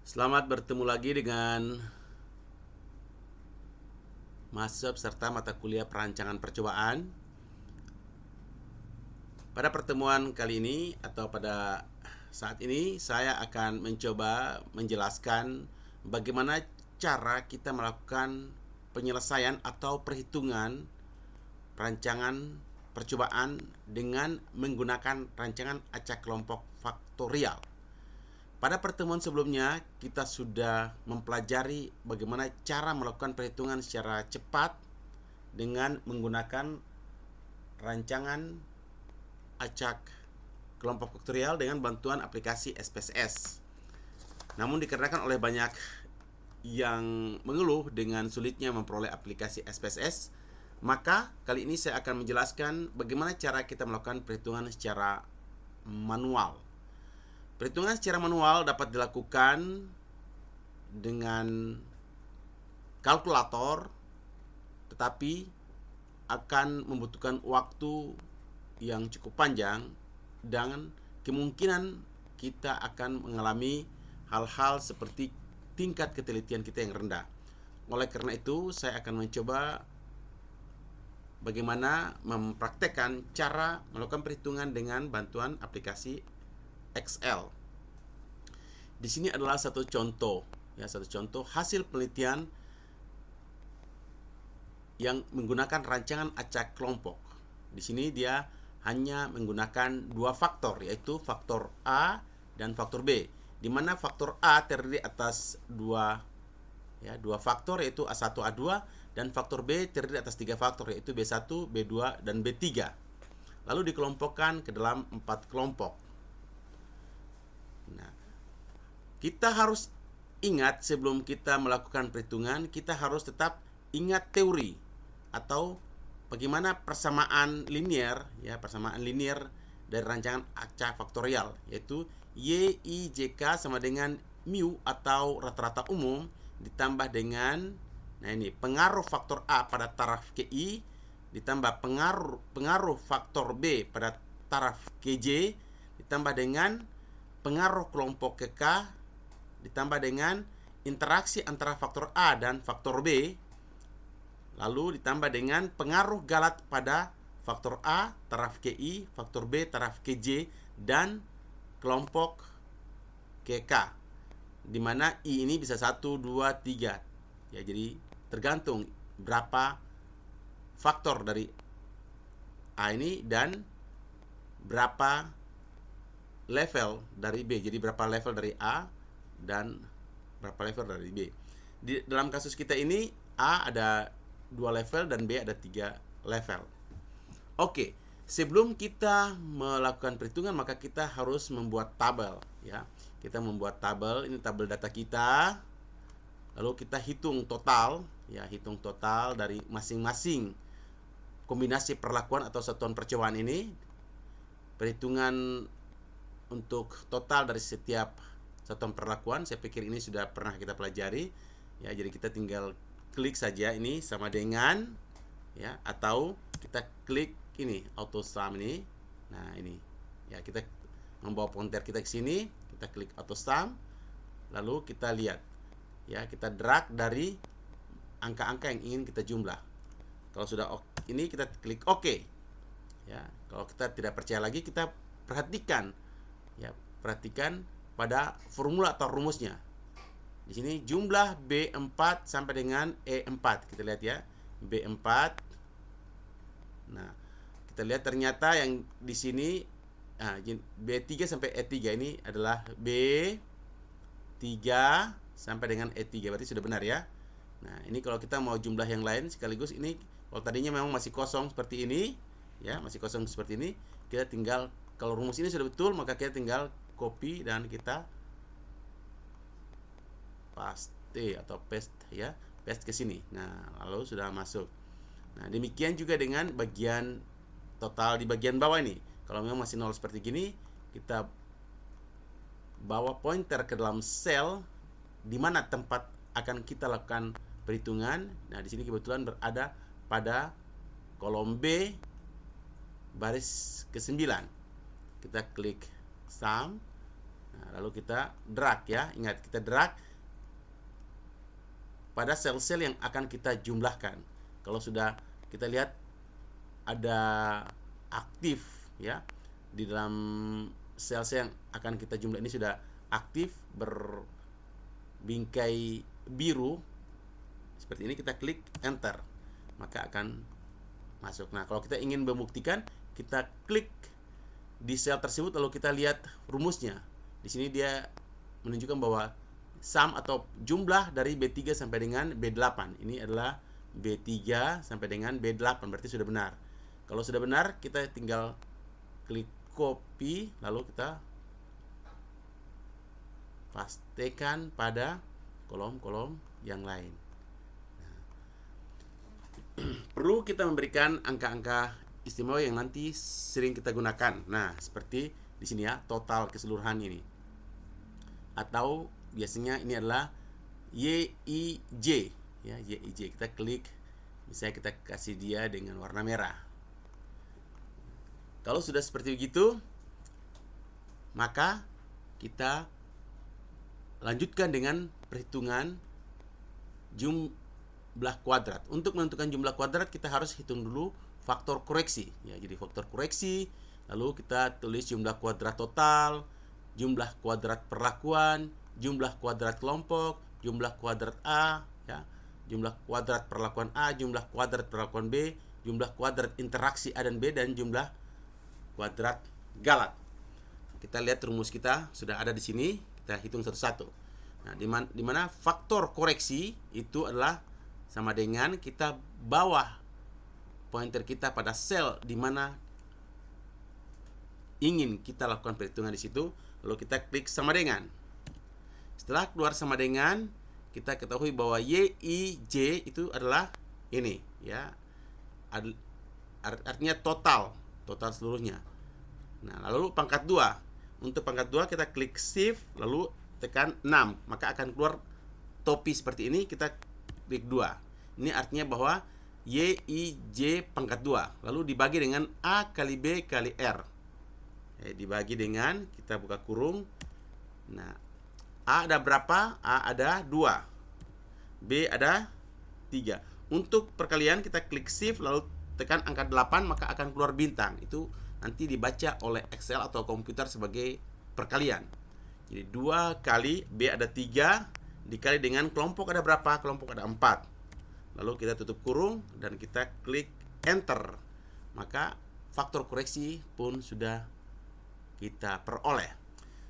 Selamat bertemu lagi dengan mahasiswa peserta mata kuliah perancangan percobaan. Pada pertemuan kali ini atau pada saat ini saya akan mencoba menjelaskan bagaimana cara kita melakukan penyelesaian atau perhitungan perancangan percobaan dengan menggunakan rancangan acak kelompok faktorial. Pada pertemuan sebelumnya, kita sudah mempelajari bagaimana cara melakukan perhitungan secara cepat dengan menggunakan rancangan acak kelompok faktorial dengan bantuan aplikasi SPSS. Namun dikarenakan oleh banyak yang mengeluh dengan sulitnya memperoleh aplikasi SPSS, maka kali ini saya akan menjelaskan bagaimana cara kita melakukan perhitungan secara manual. Perhitungan secara manual dapat dilakukan dengan kalkulator, tetapi akan membutuhkan waktu yang cukup panjang dan kemungkinan kita akan mengalami hal-hal seperti tingkat ketelitian kita yang rendah. Oleh karena itu, saya akan mencoba bagaimana mempraktekkan cara melakukan perhitungan dengan bantuan aplikasi Excel. Di sini adalah satu contoh hasil penelitian yang menggunakan rancangan acak kelompok. Di sini dia hanya menggunakan dua faktor, yaitu faktor A dan faktor B, di mana faktor A terdiri atas dua faktor, yaitu A1, A2, dan faktor B terdiri atas tiga faktor, yaitu B1, B2, dan B3. Lalu dikelompokkan ke dalam 4 kelompok. Nah, kita harus ingat sebelum kita melakukan perhitungan, kita harus tetap ingat teori atau bagaimana persamaan linear dari rancangan acak faktorial, yaitu Y, I, J, K sama dengan mu atau rata-rata umum ditambah dengan pengaruh faktor A pada taraf KI ditambah pengaruh faktor B pada taraf KJ ditambah dengan pengaruh kelompok ke K ditambah dengan interaksi antara faktor A dan faktor B, lalu ditambah dengan pengaruh galat pada faktor A taraf KI, faktor B taraf KJ, dan kelompok KK, di mana I ini bisa 1, 2, 3. Ya, jadi tergantung berapa faktor dari A ini dan berapa level dari B. Jadi berapa level dari A dan berapa level dari B. Di dalam kasus kita ini A ada 2 level dan B ada 3 level. Oke, sebelum kita melakukan perhitungan maka kita harus membuat tabel, ya. Kita membuat tabel, ini tabel data kita. Lalu kita hitung total dari masing-masing kombinasi perlakuan atau satuan percobaan ini. Perhitungan untuk total dari setiap satuan perlakuan, saya pikir ini sudah pernah kita pelajari, ya. Jadi kita tinggal klik saja ini sama dengan, ya, atau kita klik ini auto sum ini. Nah, ini ya, kita membawa pointer kita ke sini, kita klik auto sum, lalu kita lihat, ya, kita drag dari angka-angka yang ingin kita jumlah. Kalau sudah ini kita klik OK, ya. Kalau kita tidak percaya lagi, kita perhatikan pada formula atau rumusnya. Di sini jumlah B4 sampai dengan E4. Kita lihat, ya, B4. Nah, kita lihat ternyata yang di sini B3 sampai E3 ini adalah B3 sampai dengan E3. Berarti sudah benar, ya. Nah, ini kalau kita mau jumlah yang lain sekaligus, ini kalau tadinya memang masih kosong seperti ini, ya, kita tinggal, kalau rumus ini sudah betul, maka kita tinggal copy dan kita paste ke sini. Nah, lalu sudah masuk. Nah, demikian juga dengan bagian total di bagian bawah ini. Kalau memang masih nol seperti gini, kita bawa pointer ke dalam sel di mana tempat akan kita lakukan perhitungan. Nah, di sini kebetulan berada pada kolom B baris ke-9. Kita klik sum. Nah, lalu kita drag ya. Ingat, kita drag pada sel-sel yang akan kita jumlahkan. Kalau sudah kita lihat ada aktif ya di dalam sel-sel yang akan kita jumlah ini sudah aktif berbingkai biru seperti ini, kita klik enter maka akan masuk. Nah, kalau kita ingin membuktikan, kita klik di sel tersebut lalu kita lihat rumusnya. Di sini dia menunjukkan bahwa sum atau jumlah dari B3 sampai dengan B8 ini adalah B3 sampai dengan B8, berarti sudah benar. Kalau sudah benar, kita tinggal klik copy lalu kita pastekan pada kolom-kolom yang lain. Perlu kita memberikan angka-angka istimewa yang nanti sering kita gunakan. Nah, seperti di sini ya, total keseluruhan ini. Atau biasanya ini adalah YIJ ya, YIJ. Kita klik, misalnya kita kasih dia dengan warna merah. Kalau sudah seperti begitu, maka kita lanjutkan dengan perhitungan jumlah kuadrat. Untuk menentukan jumlah kuadrat kita harus hitung dulu faktor koreksi ya. Jadi faktor koreksi, lalu kita tulis jumlah kuadrat total, jumlah kuadrat perlakuan, jumlah kuadrat kelompok, jumlah kuadrat A ya, jumlah kuadrat perlakuan A, jumlah kuadrat perlakuan B, jumlah kuadrat interaksi A dan B, dan jumlah kuadrat galat. Kita lihat rumus kita sudah ada di sini, kita hitung satu-satu. Nah, di mana faktor koreksi itu adalah sama dengan kita bawa pointer kita pada sel di mana ingin kita lakukan perhitungan di situ, lalu kita klik sama dengan. Setelah keluar sama dengan, kita ketahui bahwa YIJ itu adalah ini ya. Artinya total seluruhnya. Nah, lalu pangkat 2. Untuk pangkat 2 kita klik shift lalu tekan 6, maka akan keluar topi seperti ini, kita klik 2. Ini artinya bahwa YIJ pangkat 2 lalu dibagi dengan A kali B kali R. Dibagi dengan, kita buka kurung. Nah, A ada berapa? A ada 2. B ada 3. Untuk perkalian kita klik shift lalu tekan angka 8, maka akan keluar bintang. Itu nanti dibaca oleh Excel atau komputer sebagai perkalian. Jadi 2 kali B ada 3 dikali dengan kelompok ada berapa? Kelompok ada 4. Lalu kita tutup kurung dan kita klik enter. Maka faktor koreksi pun sudah kita peroleh.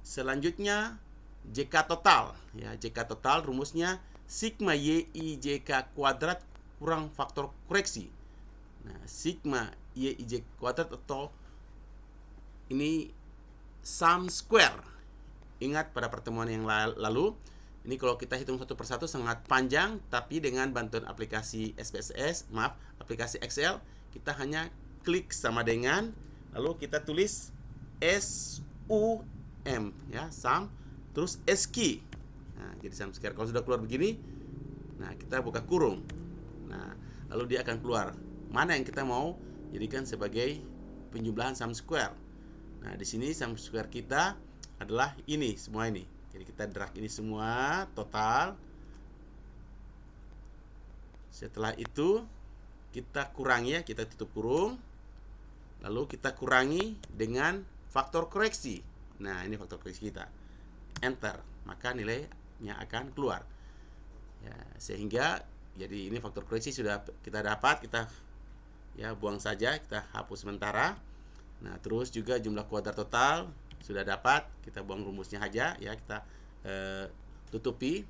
Selanjutnya JK total ya. JK total rumusnya sigma YIJK kuadrat kurang faktor koreksi. Nah, sigma YIJ kuadrat atau ini sum square. Ingat pada pertemuan yang lalu, ini kalau kita hitung satu persatu sangat panjang, tapi dengan bantuan aplikasi aplikasi Excel, kita hanya klik sama dengan, lalu kita tulis SUM ya, sum, terus SQ. Nah, jadi sum square. Kalau sudah keluar begini, nah kita buka kurung. Nah, lalu dia akan keluar mana yang kita mau jadikan sebagai penjumlahan sum square. Nah, di sini sum square kita adalah ini, semua ini. Jadi kita drag ini semua total. Setelah itu kita kurangi ya, kita tutup kurung. Lalu kita kurangi dengan faktor koreksi. Nah, ini faktor koreksi kita. Enter, maka nilainya akan keluar. Ya, sehingga jadi ini faktor koreksi sudah kita dapat, kita ya buang saja, kita hapus sementara. Nah, terus juga jumlah kuadrat total sudah dapat, kita buang rumusnya aja ya, kita tutupi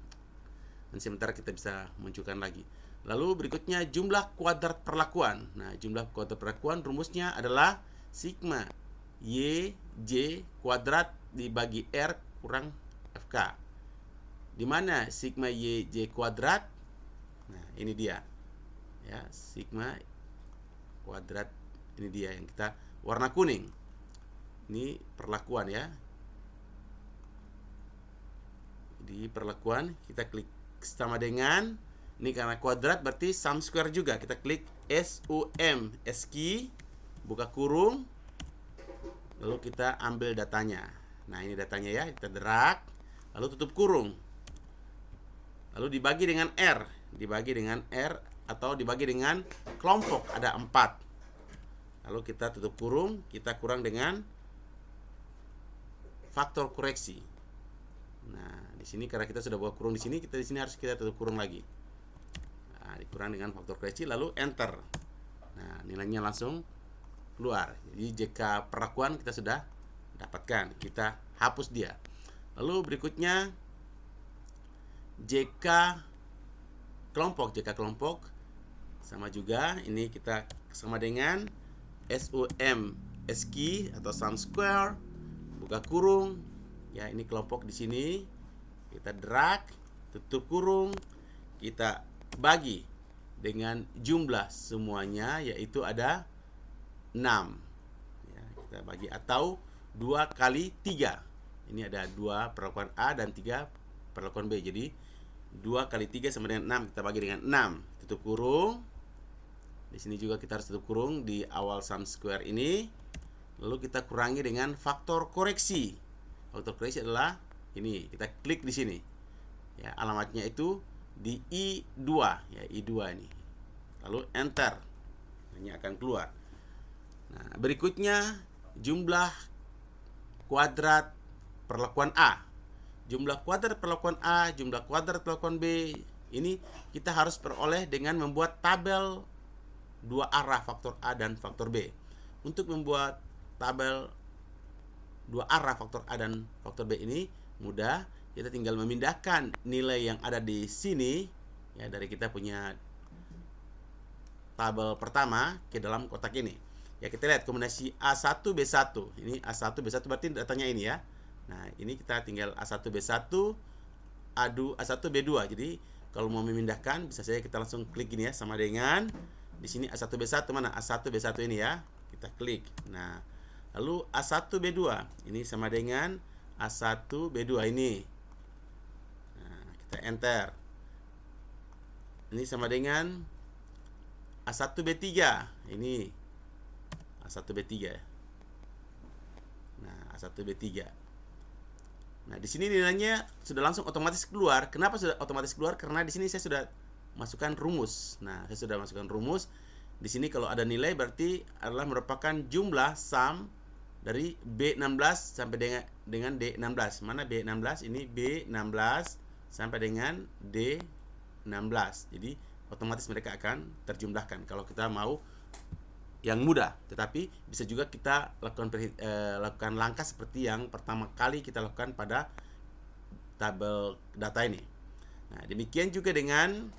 dan sementara kita bisa munculkan lagi. Lalu berikutnya jumlah kuadrat perlakuan. Nah, jumlah kuadrat perlakuan rumusnya adalah sigma YJ kuadrat dibagi R kurang FK. Di mana sigma YJ kuadrat? Nah, ini dia. Ya, sigma kuadrat ini dia yang kita warna kuning. Ini perlakuan ya. Di perlakuan kita klik sama dengan, ini karena kuadrat berarti sum square juga. Kita klik SUM SQ, buka kurung, lalu kita ambil datanya. Nah, ini datanya ya, kita drag, lalu tutup kurung. Lalu dibagi dengan R, atau dibagi dengan kelompok, ada 4. Lalu kita tutup kurung, kita kurang dengan faktor koreksi. Nah, di sini karena kita sudah buat kurung di sini, kita di sini harus kita tutup kurung lagi. Nah, dikurang dengan faktor koreksi, lalu enter. Nah, nilainya langsung keluar. Jadi jika perlakuan kita sudah dapatkan, kita hapus dia. Lalu berikutnya JK kelompok sama juga, ini kita sama dengan SUM SQ atau sum square, buka kurung. Ya, ini kelompok di sini. Kita drag, tutup kurung, kita bagi dengan jumlah semuanya, yaitu ada 6. Ya, kita bagi atau 2 kali 3. Ini ada 2 perlakuan A dan 3 perlakuan B. Jadi 2 kali 3 sama dengan 6. Kita bagi dengan 6. Tutup kurung. Di sini juga kita harus tutup kurung di awal sum square ini. Lalu kita kurangi dengan faktor koreksi. Faktor koreksi adalah ini. Kita klik di sini. Ya, alamatnya itu di I2, ya I2 ini. Lalu enter. Ini akan keluar. Nah, berikutnya jumlah kuadrat perlakuan A. Jumlah kuadrat perlakuan A, jumlah kuadrat perlakuan B, ini kita harus peroleh dengan membuat tabel 2 arah faktor A dan faktor B. Untuk membuat tabel 2 arah faktor A dan faktor B ini mudah. Kita tinggal memindahkan nilai yang ada di sini, ya, dari kita punya tabel pertama ke dalam kotak ini. Ya, kita lihat kombinasi A1 B1. Ini A1 B1 berarti datanya ini ya. Nah, ini kita tinggal A1 B1, A1 B2. Jadi kalau mau memindahkan, bisa saja kita langsung klik ini ya, sama dengan di sini A1 B1 mana? A1 B1 ini ya. Kita klik. Nah, lalu A1 B2 ini sama dengan A1 B2 ini. Nah, kita enter. Ini sama dengan A1 B3. Ini A1 B3. Nah, A1 B3. Nah, di sini nilainya sudah langsung otomatis keluar. Kenapa sudah otomatis keluar? Karena di sini saya sudah masukkan rumus. Nah, saya sudah masukkan rumus. Di sini kalau ada nilai berarti adalah merupakan jumlah sum dari B16 sampai dengan D16. Mana B16? Ini B16 sampai dengan D16. Jadi otomatis mereka akan terjumlahkan. Kalau kita mau yang mudah, tetapi bisa juga kita lakukan langkah seperti yang pertama kali kita lakukan pada tabel data ini. Nah, demikian juga dengan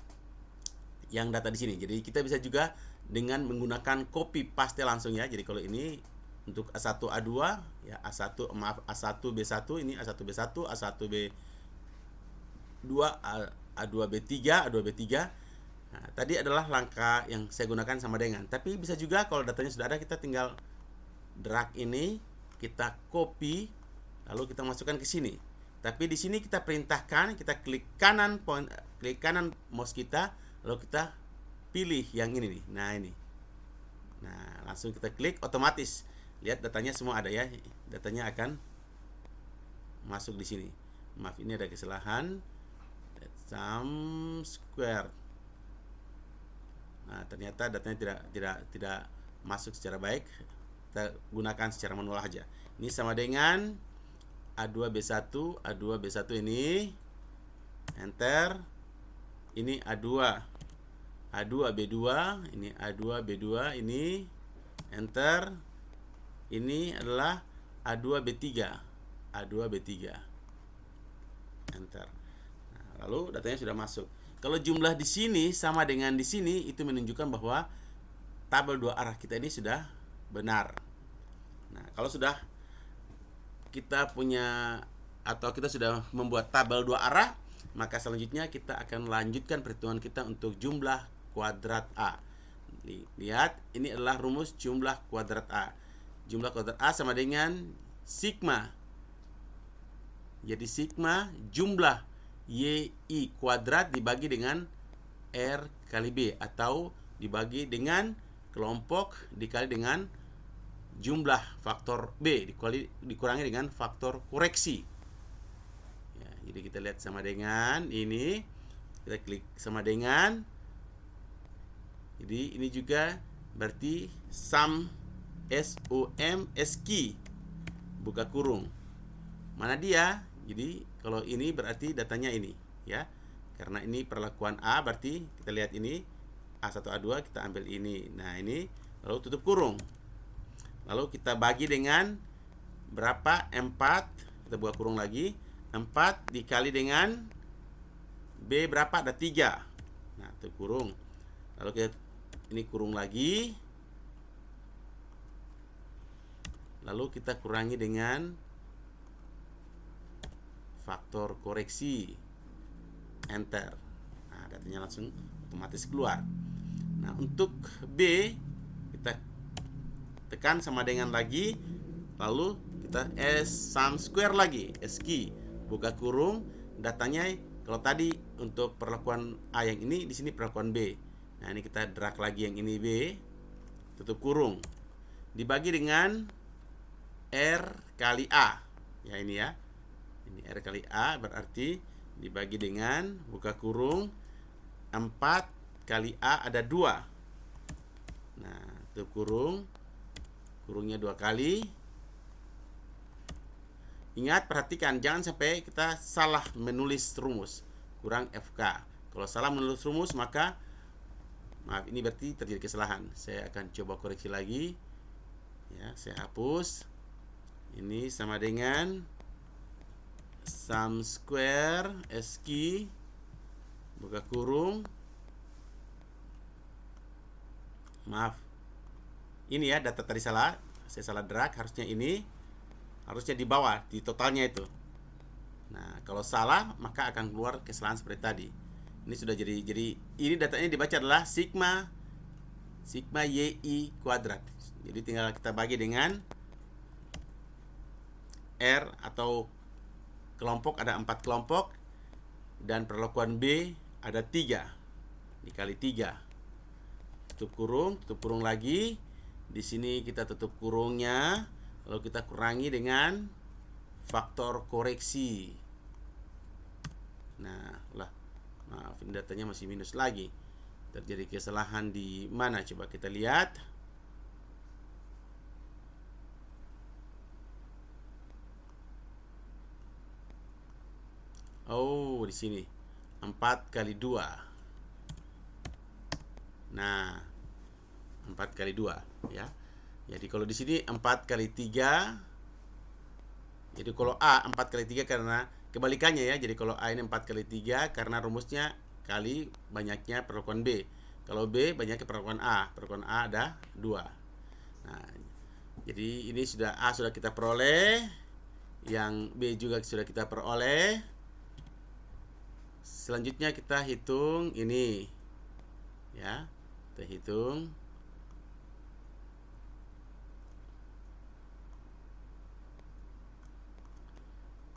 yang data di sini. Jadi kita bisa juga dengan menggunakan copy paste langsung ya. Jadi kalau ini untuk A1 A2 ya, A1 B1 ini A1 B1, A1 B2, A2 B3, A2 B3. Nah, tadi adalah langkah yang saya gunakan sama dengan. Tapi bisa juga kalau datanya sudah ada, kita tinggal drag ini, kita copy, lalu kita masukkan ke sini. Tapi di sini kita perintahkan, kita klik kanan mouse kita, lalu kita pilih yang ini nih. Nah, ini. Nah, langsung kita klik, otomatis. Lihat datanya semua ada ya. Datanya akan masuk di sini. Maaf, ini ada kesalahan. Sum square. Nah, ternyata datanya tidak masuk secara baik. Kita gunakan secara manual aja. Ini sama dengan A2 B1, A2 B1 ini enter. Ini A2 B2, ini A2 B2 ini enter. Ini adalah A2 B3, A2 B3 enter. Nah, lalu datanya sudah masuk. Kalau jumlah di sini sama dengan di sini, itu menunjukkan bahwa tabel 2 arah kita ini sudah benar. Nah, kalau sudah kita punya atau kita sudah membuat tabel 2 arah, maka selanjutnya kita akan melanjutkan perhitungan kita untuk jumlah kuadrat A. Lihat, ini adalah rumus jumlah kuadrat A. Jumlah kuadrat A sama dengan sigma. Jadi sigma jumlah YI kuadrat dibagi dengan R kali B, atau dibagi dengan kelompok dikali dengan jumlah faktor B dikurangi dengan faktor koreksi. Ya, jadi kita lihat sama dengan ini, kita klik sama dengan. Jadi ini juga berarti sum SUM buka kurung. Mana dia? Jadi kalau ini berarti datanya ini, ya. Karena ini perlakuan A, berarti kita lihat ini A1 A2, kita ambil ini. Nah, ini lalu tutup kurung. Lalu kita bagi dengan berapa? 4. Kita buka kurung lagi. 4 dikali dengan B berapa? Ada 3. Nah, tutup kurung. Lalu kita ini kurung lagi. Lalu kita kurangi dengan faktor koreksi. Enter. Nah, datanya langsung otomatis keluar. Nah, untuk B kita tekan sama dengan lagi, lalu kita sum square lagi, SQ buka kurung, datanya kalau tadi untuk perlakuan A yang ini, di sini perlakuan B. Nah, ini kita drag lagi yang ini B, tutup kurung, dibagi dengan R kali A. Ya, ini ya. Ini R kali A berarti dibagi dengan buka kurung 4 kali A ada 2. Nah, tutup kurung, kurungnya 2 kali. Ingat, perhatikan jangan sampai kita salah menulis rumus, kurang FK. Kalau salah menulis rumus maka maaf, ini berarti terjadi kesalahan. Saya akan coba koreksi lagi. Ya, saya hapus. Ini sama dengan sum square SQ buka kurung. Maaf. Ini ya, data tadi salah. Saya salah drag, harusnya ini. Harusnya di bawah, di totalnya itu. Nah, kalau salah maka akan keluar kesalahan seperti tadi. Ini sudah jadi ini datanya dibaca adalah sigma YI kuadrat. Jadi tinggal kita bagi dengan R atau kelompok, ada 4 kelompok, dan perlakuan B ada 3 dikali 3. Tutup kurung lagi. Di sini kita tutup kurungnya, lalu kita kurangi dengan faktor koreksi. Nah, maaf, datanya masih minus lagi. Terjadi kesalahan di mana? Coba kita lihat. Oh, di sini 4 kali 2. Nah, 4 kali 2 ya. Jadi kalau di sini 4 kali 3. Jadi kalau A 4 kali 3 karena kebalikannya ya. Jadi kalau A ini 4 kali 3 karena rumusnya kali banyaknya perlakuan B. Kalau B banyaknya perlakuan A. Perlakuan A ada 2. Nah, jadi ini A sudah kita peroleh, yang B juga sudah kita peroleh. Selanjutnya kita hitung ini. Ya, kita hitung.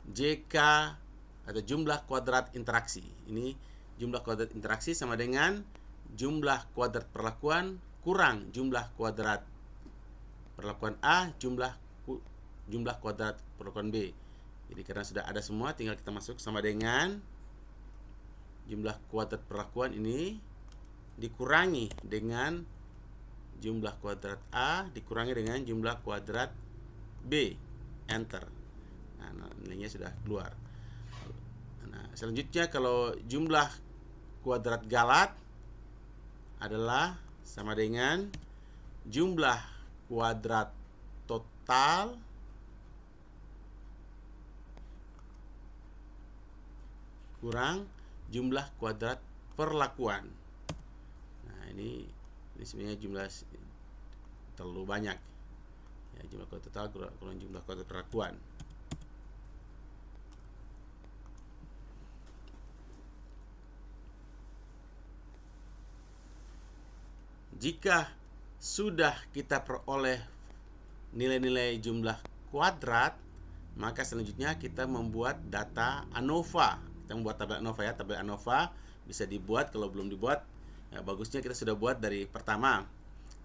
JK atau jumlah kuadrat interaksi. Ini jumlah kuadrat interaksi sama dengan jumlah kuadrat perlakuan kurang jumlah kuadrat perlakuan A jumlah kuadrat perlakuan B. Jadi karena sudah ada semua, tinggal kita masuk sama dengan jumlah kuadrat perlakuan ini dikurangi dengan jumlah kuadrat A dikurangi dengan jumlah kuadrat B. Enter. Nah, nilainya sudah keluar. Nah, selanjutnya kalau jumlah kuadrat galat adalah sama dengan jumlah kuadrat total kurang jumlah kuadrat perlakuan. Nah, ini sebenarnya jumlah terlalu banyak. Ya, jumlah kuadrat total kurang jumlah kuadrat perlakuan. Jika sudah kita peroleh nilai-nilai jumlah kuadrat, maka selanjutnya kita membuat data ANOVA. Kita membuat tabel ANOVA ya. Tabel ANOVA bisa dibuat, kalau belum dibuat ya bagusnya kita sudah buat dari pertama.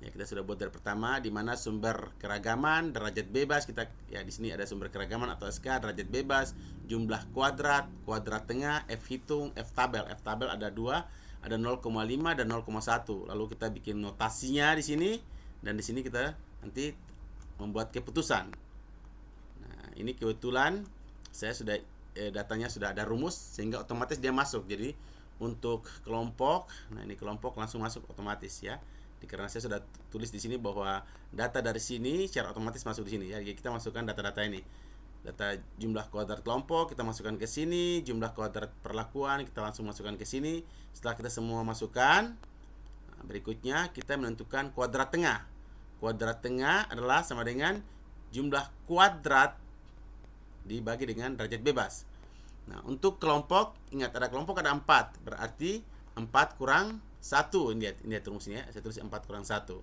Ya, kita sudah buat dari pertama di mana sumber keragaman, derajat bebas kita ya di sini ada sumber keragaman atau SK, derajat bebas, jumlah kuadrat, kuadrat tengah, F hitung, F tabel. F tabel ada dua, ada 0,5 dan 0,1. Lalu kita bikin notasinya di sini dan di sini kita nanti membuat keputusan. Nah, ini kebetulan saya sudah datanya sudah ada rumus sehingga otomatis dia masuk. Jadi untuk kelompok, nah ini kelompok langsung masuk otomatis ya. Karena saya sudah tulis di sini bahwa data dari sini secara otomatis masuk di sini ya. Jadi kita masukkan data-data ini. Data jumlah kuadrat kelompok kita masukkan ke sini, jumlah kuadrat perlakuan kita langsung masukkan ke sini. Setelah kita semua masukkan, berikutnya kita menentukan kuadrat tengah. Kuadrat tengah adalah sama dengan jumlah kuadrat dibagi dengan derajat bebas. Nah, untuk kelompok, ingat ada kelompok ada 4, berarti 4 kurang 1. Ini lihat rumusnya ya. Saya tulis 4 kurang 1.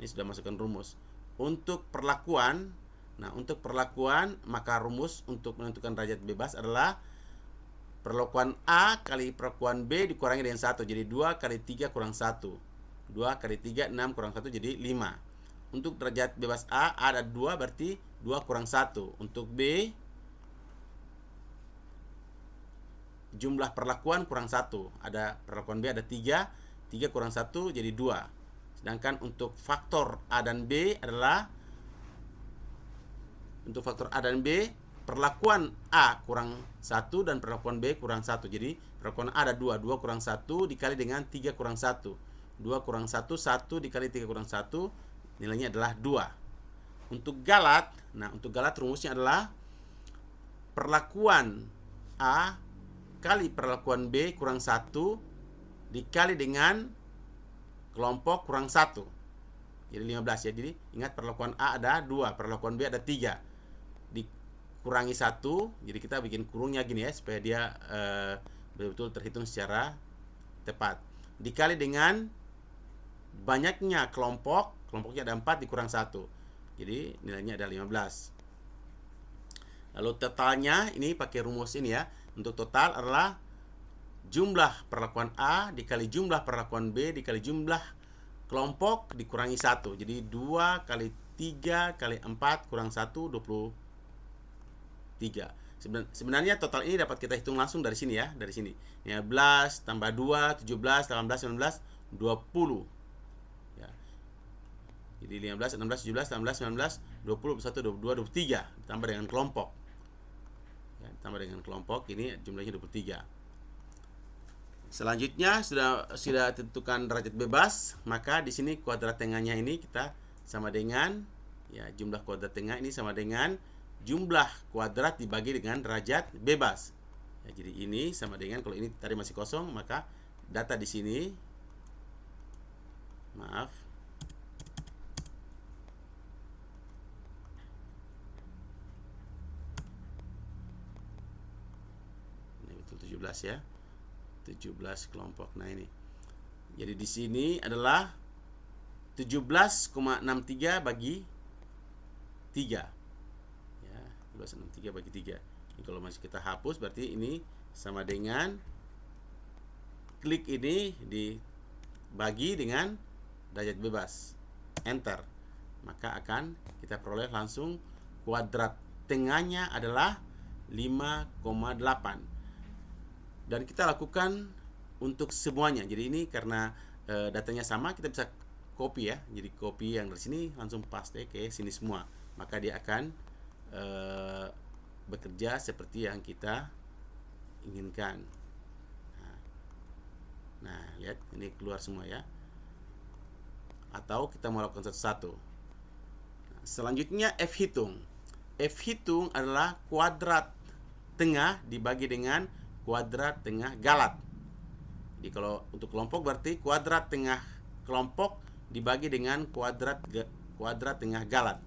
Ini sudah masukkan rumus. Untuk perlakuan, nah untuk perlakuan maka rumus untuk menentukan derajat bebas adalah perlakuan A kali perlakuan B dikurangi dengan 1. Jadi 2 kali 3 kurang 1. 2 kali 3, 6 kurang 1 jadi 5. Untuk derajat bebas A ada 2 berarti 2 kurang 1. Untuk B jumlah perlakuan kurang 1. Ada perlakuan B ada 3. 3 kurang 1 jadi 2. Sedangkan untuk faktor A dan B adalah untuk faktor A dan B perlakuan A kurang 1 dan perlakuan B kurang 1. Jadi perlakuan A ada 2. 2 kurang 1 dikali dengan 3 kurang 1. 2 kurang 1, 1 dikali 3 kurang 1 nilainya adalah 2. Untuk galat, nah untuk galat rumusnya adalah perlakuan A kali perlakuan B kurang 1 dikali dengan kelompok kurang 1. Jadi 15 ya. Jadi ingat perlakuan A ada 2, perlakuan B ada 3. Dikurangi 1, jadi kita bikin kurungnya gini ya supaya dia betul-betul terhitung secara tepat. Dikali dengan banyaknya kelompok, kelompoknya ada 4 dikurang 1. Jadi nilainya ada 15. Lalu totalnya ini pakai rumus ini ya. Untuk total adalah jumlah perlakuan A dikali jumlah perlakuan B dikali jumlah kelompok dikurangi 1. Jadi 2 kali 3 kali 4 kurang 1, 23. Sebenarnya total ini dapat kita hitung langsung dari sini ya. Dari sini 15 tambah 2, 17, 18, 19, 20 ya. Jadi 15, 16, 17, 18, 19, 20, 21, 22, 23 ditambah dengan kelompok ya, ditambah dengan kelompok ini jumlahnya 23. Selanjutnya sudah tentukan derajat bebas, maka di sini kuadrat tengahnya ini kita sama dengan ya jumlah kuadrat tengah ini sama dengan jumlah kuadrat dibagi dengan derajat bebas. Ya, jadi ini sama dengan kalau ini tadi masih kosong maka data di sini maaf. Ini betul 17 ya. 17 kelompok. Nah ini. Jadi di sini adalah 17,63 bagi 3. Ya, 17,63 bagi 3. Ini kalau masih kita hapus berarti ini sama dengan klik ini dibagi dengan derajat bebas. Enter. Maka akan kita peroleh langsung kuadrat tengahnya adalah 5,8. Dan kita lakukan untuk semuanya. Jadi ini karena datanya sama, kita bisa copy ya. Jadi copy yang dari sini langsung paste ke sini semua. Maka dia akan bekerja seperti yang kita inginkan. Nah, lihat ini keluar semua ya. Atau kita mau lakukan satu-satu. Nah, selanjutnya F hitung. F hitung adalah kuadrat tengah dibagi dengan kuadrat tengah galat. Jadi kalau untuk kelompok berarti kuadrat tengah kelompok dibagi dengan kuadrat tengah galat.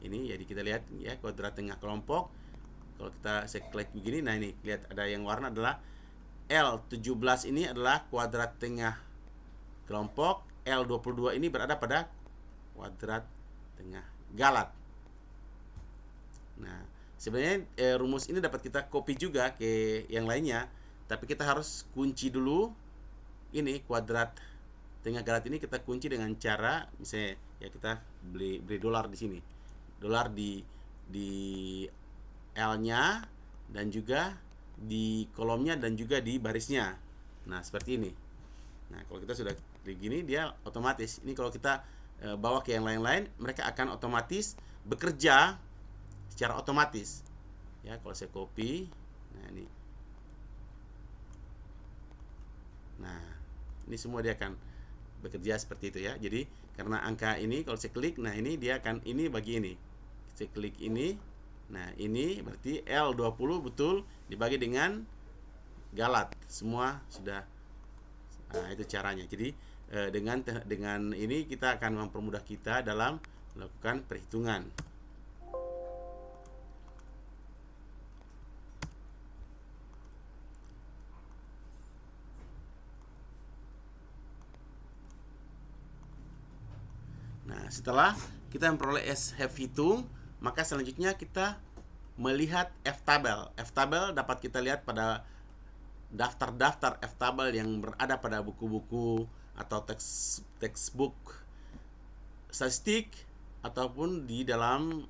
Ini jadi kita lihat ya kuadrat tengah kelompok. Kalau saya klik begini, nah ini lihat ada yang warna adalah L17 ini adalah kuadrat tengah kelompok, L22 ini berada pada kuadrat tengah galat. Nah, sebenarnya rumus ini dapat kita copy juga ke yang lainnya, tapi kita harus kunci dulu ini kuadrat tengah galat ini kita kunci dengan cara misalnya ya kita beli dolar di sini. Dolar di L-nya dan juga di kolomnya dan juga di barisnya. Nah, seperti ini. Nah, kalau kita sudah begini dia otomatis. Ini kalau kita bawa ke yang lain-lain, mereka akan otomatis bekerja secara otomatis. Ya, kalau saya copy, nah ini. Nah, ini semua dia akan bekerja seperti itu ya. Jadi, karena angka ini kalau saya klik, nah ini dia akan ini bagi ini. Saya klik ini. Nah, ini berarti L20 betul dibagi dengan galat. Semua sudah. Nah, itu caranya. Jadi, dengan ini kita akan mempermudah kita dalam melakukan perhitungan. Nah, setelah kita memperoleh SHF hitung, maka selanjutnya kita melihat F-tabel. F-tabel dapat kita lihat pada daftar-daftar F-tabel yang berada pada buku-buku atau textbook statistik ataupun di dalam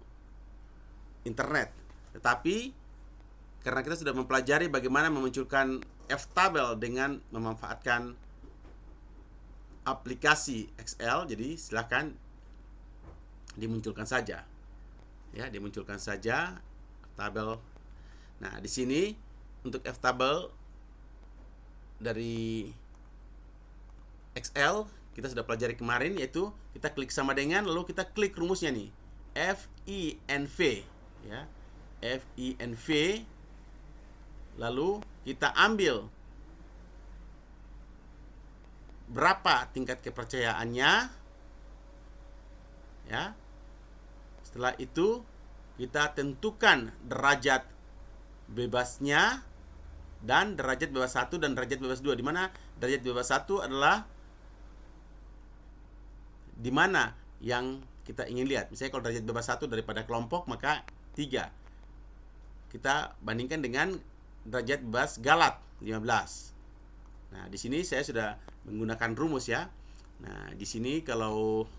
internet. Tetapi karena kita sudah mempelajari bagaimana memunculkan F-tabel dengan memanfaatkan aplikasi Excel, jadi silakan dimunculkan saja. Ya, dimunculkan saja tabel. Nah, di sini untuk F-tabel dari Excel kita sudah pelajari kemarin, yaitu kita klik sama dengan lalu kita klik rumusnya nih. FINV ya. FINV lalu kita ambil berapa tingkat kepercayaannya ya. Setelah itu kita tentukan derajat bebasnya dan derajat bebas 1 dan derajat bebas 2, di mana derajat bebas 1 adalah di mana yang kita ingin lihat. Misalnya kalau derajat bebas 1 daripada kelompok, maka 3. Kita bandingkan dengan derajat bebas galat 15. Nah, di sini saya sudah menggunakan rumus ya. Nah, di sini kalau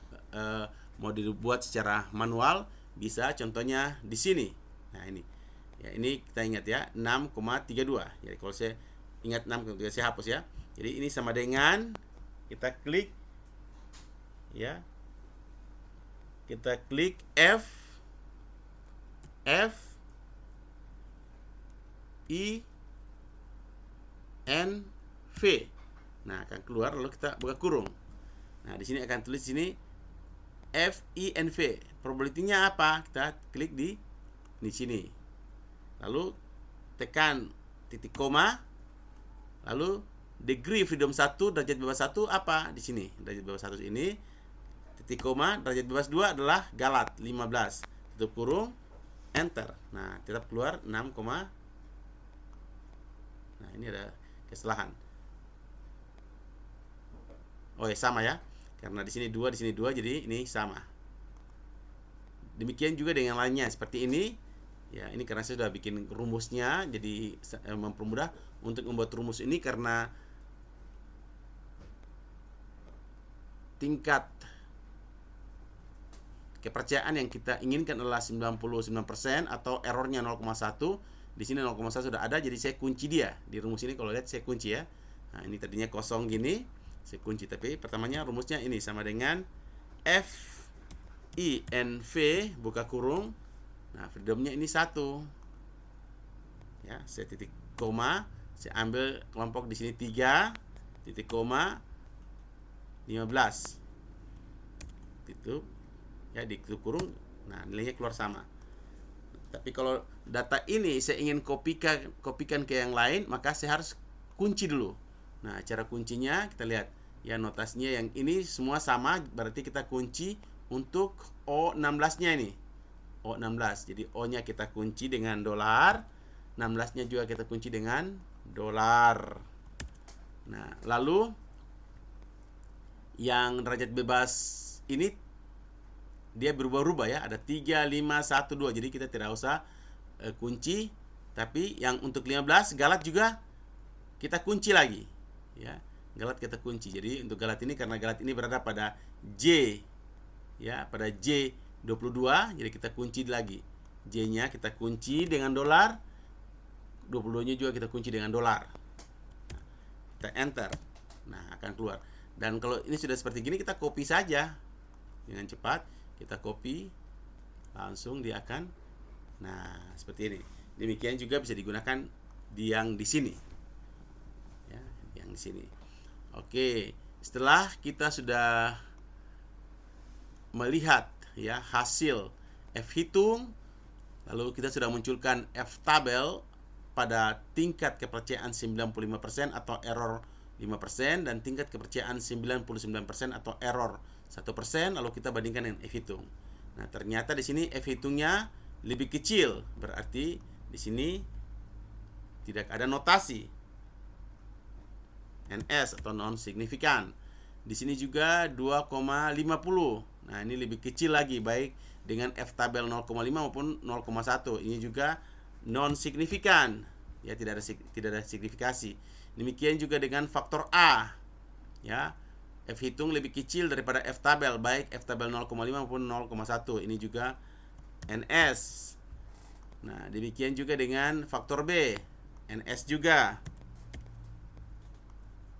mau dibuat secara manual bisa contohnya di sini. Nah, ini. Ya, ini kita ingat ya, 6,32. Jadi kalau saya ingat 6,32 saya hapus ya. Jadi ini sama dengan kita klik ya. Kita klik F I N V. Nah, akan keluar lalu kita buka kurung. Nah, di sini akan tulis sini FINV. Probability-nya apa? Kita klik di sini. Lalu tekan titik koma. Lalu degree freedom 1 derajat bebas 1 apa? Di sini. Derajat bebas 1 ini titik koma, derajat bebas 2 adalah galat 15. Tutup kurung, enter. Nah, tetap keluar 6, nah, ini ada kesalahan. Oh ya, sama ya. Karena di sini 2, di sini 2, jadi ini sama. Demikian juga dengan lainnya seperti ini. Ya, ini karena saya sudah bikin rumusnya, jadi mempermudah untuk membuat rumus ini karena tingkat kepercayaan yang kita inginkan adalah 99% atau errornya 0,1. Di sini 0,1 sudah ada, jadi saya kunci dia. Di rumus ini kalau lihat saya kunci ya. Nah, ini tadinya kosong gini, saya kunci, tapi pertamanya rumusnya ini sama dengan FINV buka kurung. Nah, freedomnya ini 1. Ya, saya titik koma, saya ambil kelompok di sini 3, titik koma 15. Tutup. Ya, ditutup kurung. Nah, nilainya keluar sama. Tapi kalau data ini saya ingin kopikan ke yang lain, maka saya harus kunci dulu. Nah, cara kuncinya kita lihat. Ya, notasinya yang ini semua sama, berarti kita kunci untuk O16-nya ini. O16. Jadi O-nya kita kunci dengan dolar, 16-nya juga kita kunci dengan dolar. Nah, lalu yang derajat bebas ini dia berubah-ubah ya, ada 3, 5, 1, 2. Jadi kita tidak usah kunci, tapi yang untuk 15 galat juga kita kunci lagi ya. Galat kita kunci. Jadi untuk galat ini, karena galat ini berada pada J, ya, pada J22, jadi kita kunci lagi. J-nya kita kunci dengan dolar, 22-nya juga kita kunci dengan dolar. Nah, kita enter. Nah, akan keluar. Dan kalau ini sudah seperti gini, kita copy saja dengan cepat. Kita copy, langsung dia akan, nah, seperti ini. Demikian juga bisa digunakan yang di sini, ya, yang di sini. Oke, setelah kita sudah melihat, ya, hasil F hitung, lalu kita sudah munculkan F tabel pada tingkat kepercayaan 95% atau error 5%, dan tingkat kepercayaan 99% atau error 1%, lalu kita bandingkan dengan F hitung. Nah, ternyata di sini F hitungnya lebih kecil, berarti di sini tidak ada notasi NS atau non signifikan. Di sini juga 2,50. Nah, ini lebih kecil lagi, baik dengan F tabel 0,5 maupun 0,1. Ini juga non signifikan. Ya, tidak ada signifikasi. Demikian juga dengan faktor A. Ya. F hitung lebih kecil daripada F tabel, baik F tabel 0,5 maupun 0,1. Ini juga NS. Nah, demikian juga dengan faktor B, NS juga.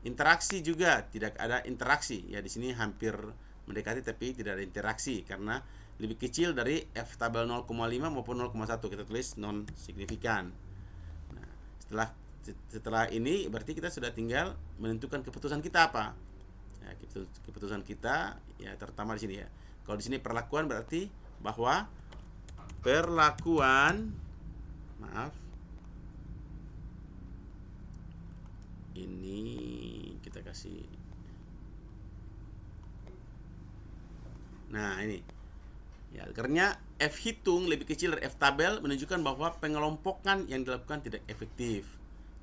Interaksi juga tidak ada interaksi. Ya, di sini hampir mendekati tapi tidak ada interaksi karena lebih kecil dari F tabel 0,5 maupun 0,1. Kita tulis non signifikan. Nah, setelah ini berarti kita sudah tinggal menentukan keputusan kita apa. Ya, keputusan kita ya terutama di sini ya. Kalau di sini perlakuan berarti bahwa ini kita kasih. Nah, ini. Ya, karena F hitung lebih kecil dari F tabel menunjukkan bahwa pengelompokan yang dilakukan tidak efektif.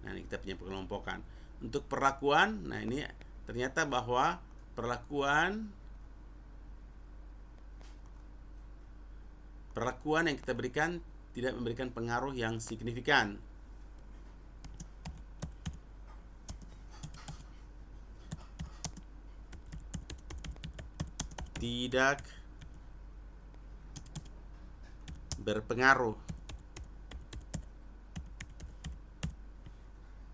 Nah, ini kita punya pengelompokan. Untuk perlakuan, nah ini ternyata bahwa perlakuan yang kita berikan tidak memberikan pengaruh yang signifikan. Tidak berpengaruh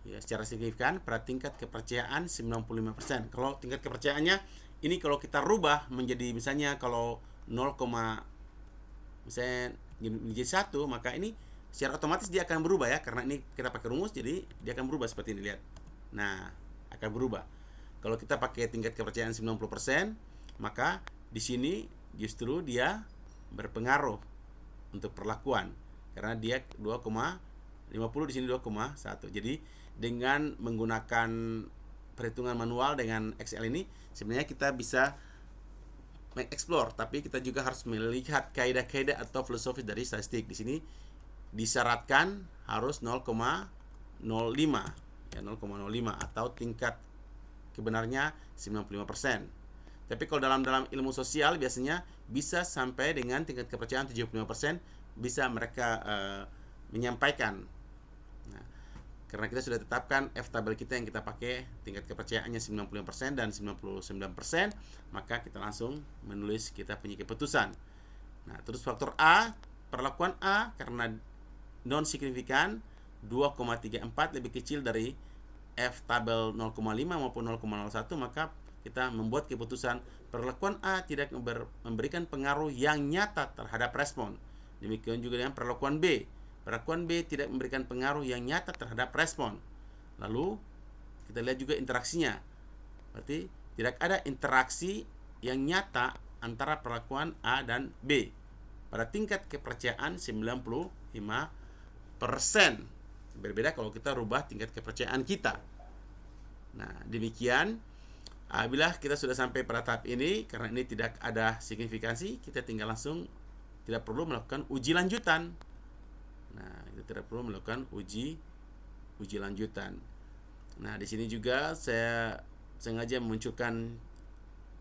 ya secara signifikan pada tingkat kepercayaan 95%. Kalau tingkat kepercayaannya ini kalau kita rubah menjadi misalnya kalau 0, misalnya menjadi 1, maka ini secara otomatis dia akan berubah ya, karena ini kita pakai rumus, jadi dia akan berubah seperti ini, lihat. Nah, akan berubah. Kalau kita pakai tingkat kepercayaan 90%, maka di sini justru dia berpengaruh untuk perlakuan karena dia 2,50, di sini 2,1. Jadi dengan menggunakan perhitungan manual dengan Excel ini sebenarnya kita bisa mengeksplor, tapi kita juga harus melihat kaidah-kaidah atau filosofis dari statistik. Di sini disyaratkan harus 0,05 ya, 0,05 atau tingkat kebenarnya 95%. Tapi kalau dalam ilmu sosial biasanya bisa sampai dengan tingkat kepercayaan 75%, bisa mereka menyampaikan. Nah, karena kita sudah tetapkan F tabel kita yang kita pakai tingkat kepercayaannya 95% dan 99%, maka kita langsung menulis kita punya keputusan. Nah, terus faktor A, perlakuan A karena non signifikan 2,34 lebih kecil dari F tabel 0,5 maupun 0,01, maka kita membuat keputusan perlakuan A tidak memberikan pengaruh yang nyata terhadap respon. Demikian juga dengan perlakuan B. Perlakuan B tidak memberikan pengaruh yang nyata terhadap respon. Lalu kita lihat juga interaksinya. Berarti tidak ada interaksi yang nyata antara perlakuan A dan B pada tingkat kepercayaan 95%. Berbeda kalau kita rubah tingkat kepercayaan kita. Nah, demikian. Bila kita sudah sampai pada tahap ini, karena ini tidak ada signifikansi, kita tinggal langsung tidak perlu melakukan uji lanjutan. Nah, kita tidak perlu melakukan uji lanjutan. Nah, di sini juga saya sengaja memunculkan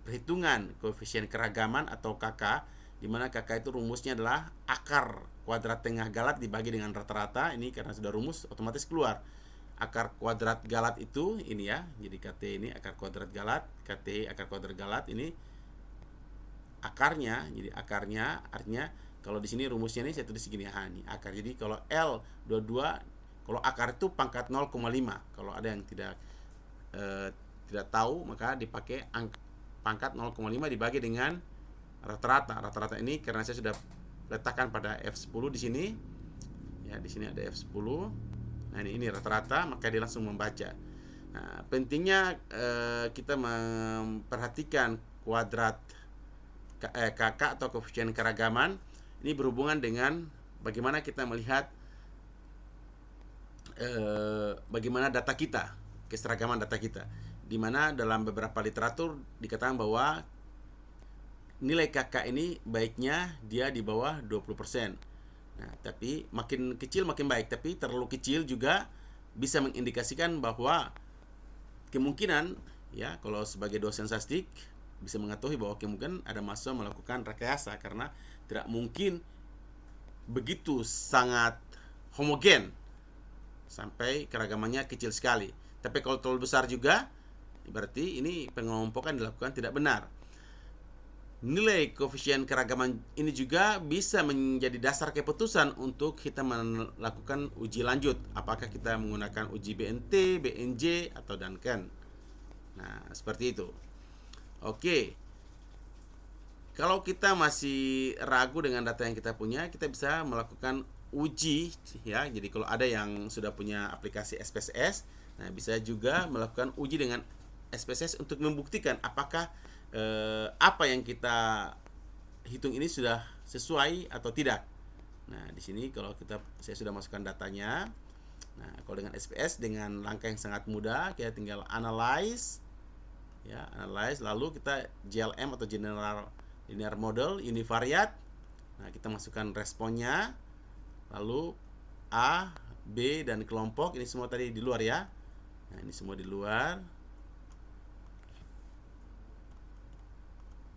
perhitungan koefisien keragaman atau KK, di mana KK itu rumusnya adalah akar kuadrat tengah galat dibagi dengan rata-rata. Ini karena sudah rumus otomatis keluar. akar kuadrat galat itu ini ya. Jadi KT ini akar kuadrat galat, KT akar kuadrat galat ini akarnya. Jadi akarnya artinya kalau di sini rumusnya ini saya tulis segini ya. Ini akar. Jadi kalau L22, kalau akar itu pangkat 0,5. Kalau ada yang tidak tahu, maka dipakai pangkat 0,5 dibagi dengan rata-rata. Rata-rata ini karena saya sudah letakkan pada F10 di sini. Ya, di sini ada F10. Nah, ini rata-rata, maka dia langsung membaca. Nah, pentingnya kita memperhatikan kuadrat KK atau koefisien keragaman. Ini berhubungan dengan bagaimana kita melihat bagaimana data kita, keseragaman data kita. Di mana dalam beberapa literatur dikatakan bahwa nilai KK ini baiknya dia di bawah 20%. Nah, tapi makin kecil makin baik, tapi terlalu kecil juga bisa mengindikasikan bahwa kemungkinan ya, kalau sebagai dosen statistik bisa mengetahui bahwa kemungkinan ada mahasiswa melakukan rekayasa karena tidak mungkin begitu sangat homogen sampai keragamannya kecil sekali. Tapi kalau terlalu besar juga berarti ini pengelompokan dilakukan tidak benar. Nilai koefisien keragaman ini juga bisa menjadi dasar keputusan untuk kita melakukan uji lanjut. Apakah kita menggunakan uji BNT, BNJ, atau Duncan. Nah, seperti itu. Oke. Kalau kita masih ragu dengan data yang kita punya, kita bisa melakukan uji ya. Jadi kalau ada yang sudah punya aplikasi SPSS, nah bisa juga melakukan uji dengan SPSS untuk membuktikan apakah apa yang kita hitung ini sudah sesuai atau tidak. Nah, di sini kalau saya sudah masukkan datanya. Nah, kalau dengan SPS dengan langkah yang sangat mudah, kita tinggal analyze ya, analyze, lalu kita GLM atau General Linear Model univariate. Nah, kita masukkan responnya, lalu A, B, dan kelompok. Ini semua tadi di luar ya. Nah, ini semua di luar.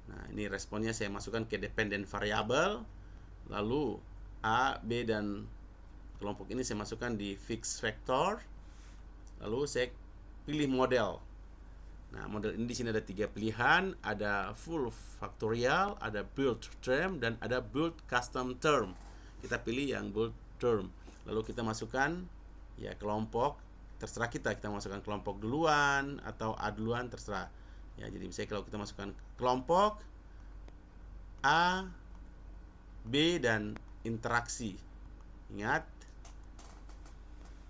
Nah, ini responnya saya masukkan ke dependent variable. Lalu A, B, dan kelompok ini saya masukkan di fixed vector. Lalu saya pilih model. Nah, model ini di sini ada 3 pilihan, ada full factorial, ada build term, dan ada build custom term. Kita pilih yang build term. Lalu kita masukkan ya kelompok, terserah kita masukkan kelompok duluan atau A duluan, terserah. Ya, jadi misalnya kalau kita masukkan kelompok A, B, dan interaksi. Ingat,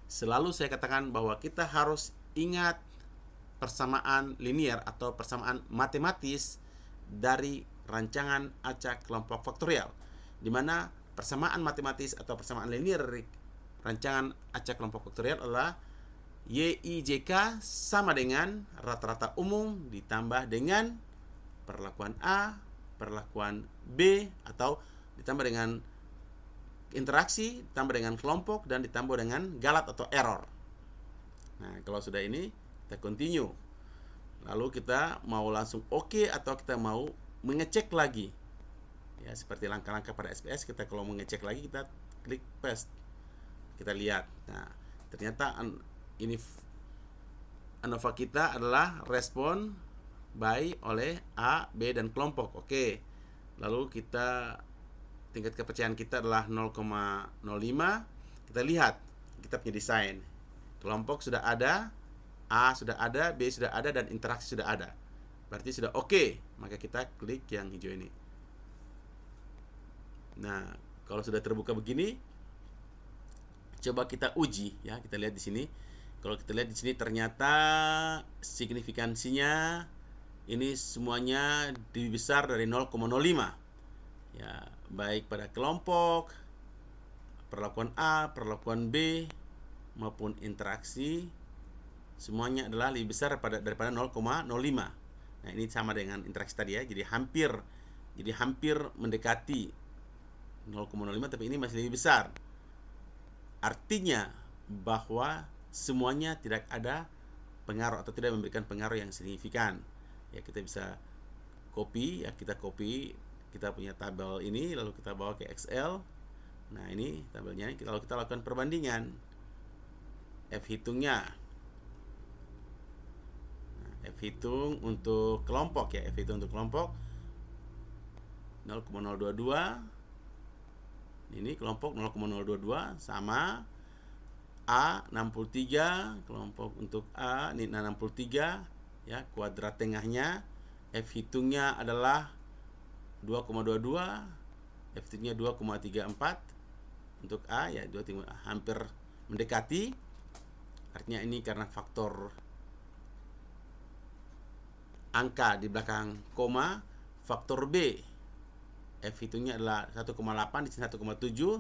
selalu saya katakan bahwa kita harus ingat persamaan linear atau persamaan matematis dari rancangan acak kelompok faktorial, di mana persamaan matematis atau persamaan linear dari rancangan acak kelompok faktorial adalah YIJK sama dengan rata-rata umum ditambah dengan perlakuan A, perlakuan B, atau ditambah dengan interaksi, ditambah dengan kelompok, dan ditambah dengan galat atau error. Nah, kalau sudah ini, kita continue. Lalu kita mau langsung oke atau kita mau mengecek lagi. Ya, seperti langkah-langkah pada SPS, kita kalau mengecek lagi, kita klik paste. Kita lihat. Nah, ternyata ini ANOVA kita adalah respon by oleh A, B, dan kelompok. Oke. Lalu kita tingkat kepercayaan kita adalah 0,05. Kita lihat, kita punya desain. Kelompok sudah ada, A sudah ada, B sudah ada, dan interaksi sudah ada. Berarti sudah oke. Maka kita klik yang hijau ini. Nah, kalau sudah terbuka begini, coba kita uji ya. Kita lihat di sini. Kalau kita lihat di sini ternyata signifikansinya ini semuanya lebih besar dari 0,05. Ya, baik pada kelompok, perlakuan A, perlakuan B, maupun interaksi, semuanya adalah lebih besar daripada 0,05. Nah, ini sama dengan interaksi tadi ya. Jadi hampir mendekati 0,05, tapi ini masih lebih besar. Artinya bahwa semuanya tidak ada pengaruh atau tidak memberikan pengaruh yang signifikan. Ya, kita bisa copy, ya kita copy, kita punya tabel ini, lalu kita bawa ke Excel. Nah, ini tabelnya, lalu kita lakukan perbandingan F hitungnya. F hitung untuk kelompok ya, F hitung untuk kelompok 0,022. Ini kelompok 0,022 sama A 63, kelompok untuk A ini 63 ya, kuadrat tengahnya F hitungnya adalah 2,22, F hitungnya 2,34 untuk A ya, hampir mendekati. Artinya ini karena faktor angka di belakang koma, faktor B F hitungnya adalah 1,8, di sini 1,7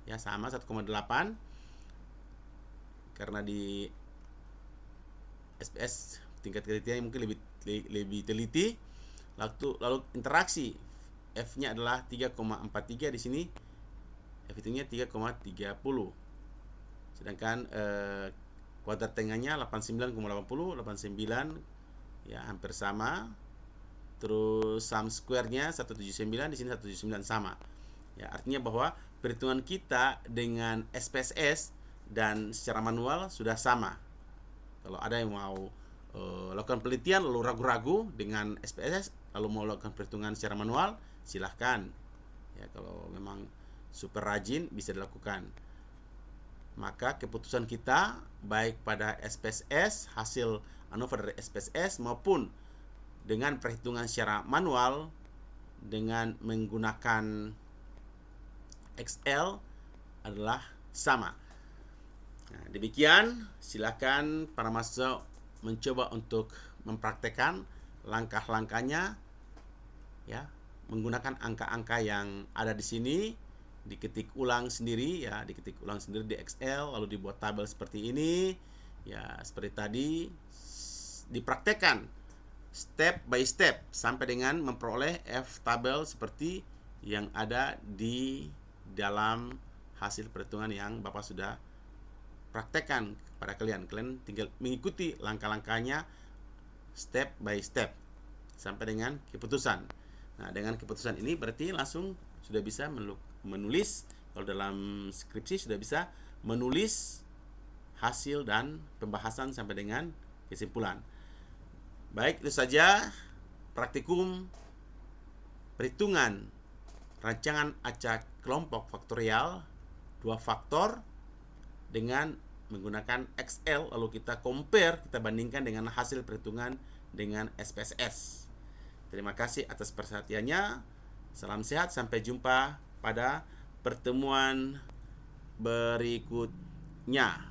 ya, sama 1,8 karena di SPS tingkat ketelitian mungkin lebih teliti. Lalu interaksi F-nya adalah 3,43, di sini F hitungnya 3,30. Sedangkan kuadrat tengahnya 89,80, 89 ya, hampir sama. Terus sum square-nya 179, di sini 179 sama. Ya, artinya bahwa perhitungan kita dengan SPSS dan secara manual sudah sama. Kalau ada yang mau lakukan penelitian lalu ragu-ragu dengan SPSS lalu mau lakukan perhitungan secara manual, silahkan. Ya, kalau memang super rajin bisa dilakukan. Maka keputusan kita baik pada SPSS, hasil ANOVA dari SPSS maupun dengan perhitungan secara manual dengan menggunakan Excel adalah sama. Nah, demikian, silakan para mahasiswa mencoba untuk mempraktekkan langkah-langkahnya ya, menggunakan angka-angka yang ada di sini, diketik ulang sendiri ya, diketik ulang sendiri di Excel, lalu dibuat tabel seperti ini ya, seperti tadi, dipraktekkan step by step sampai dengan memperoleh F tabel seperti yang ada di dalam hasil perhitungan yang Bapak sudah praktekkan kepada kalian. Kalian tinggal mengikuti langkah-langkahnya step by step sampai dengan keputusan. Nah, dengan keputusan ini berarti langsung sudah bisa menulis, kalau dalam skripsi sudah bisa menulis hasil dan pembahasan sampai dengan kesimpulan. Baik, itu saja praktikum perhitungan rancangan acak kelompok faktorial 2 faktor dengan menggunakan Excel, lalu kita compare, kita bandingkan dengan hasil perhitungan dengan SPSS. Terima kasih atas perhatiannya. Salam sehat, sampai jumpa pada pertemuan berikutnya.